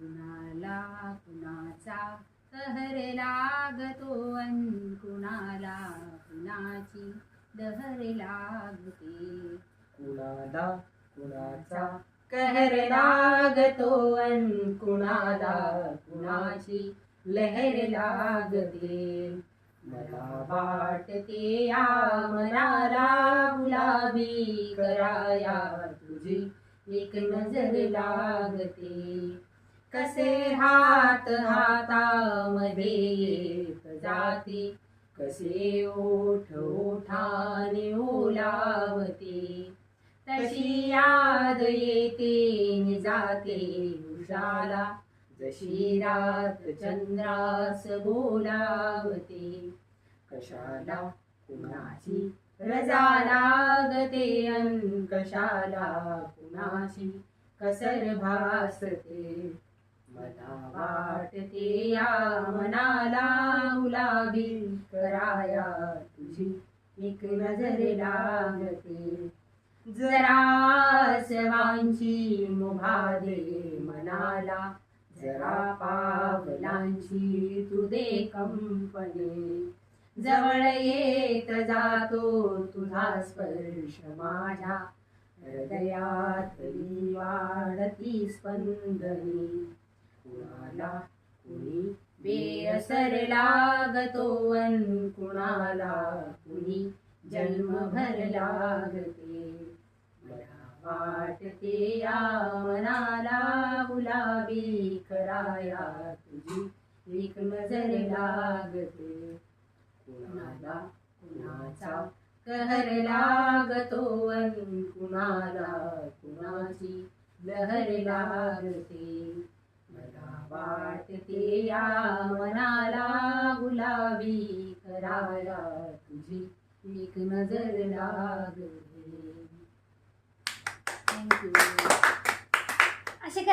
कुणाला कुणाचा कहर लागतो अन कुणाला कुणाची लहर लागते. कुणाला कुणाचा कहर लागतो अन कुणाला कुणाची लहर लागते. मला वाटते या मनाला गुलाबी कराया तुझी एक नजर लागते. कसे हात हातामध्ये येत जाते, कसे ओठ ओठाने ओलावते. तशी याद येते नि जाते उजाला, जशी रात चंद्रास बोलावते. कशाला कुणाची रजा लागते अन कशाला कुणाची कसर भासते. मला वाटते या मनाला गुलाबी कराया तुझी एक नजर लागते. जरा सवांची मुभा दे मनाला, जरा पावलांची तू दे कंपनी. जवळ येत जातो तुझा स्पर्श माझ्या हृदयातली वाढती स्पंदनी. कुणाला कुणी बेअसर लागतो अन कुणाला कुणी जन्मभर लागते. मला वाटते या मनाला गुलाबी कराया तुझी एक नजर लागते. कुणाला कुणाचा कहर लागतो अन कुणाला कुणाची लहर लागते. मला वाटते या मनाला गुलाबी कराया तुझी एक नजर लागते. थँक्यू. असे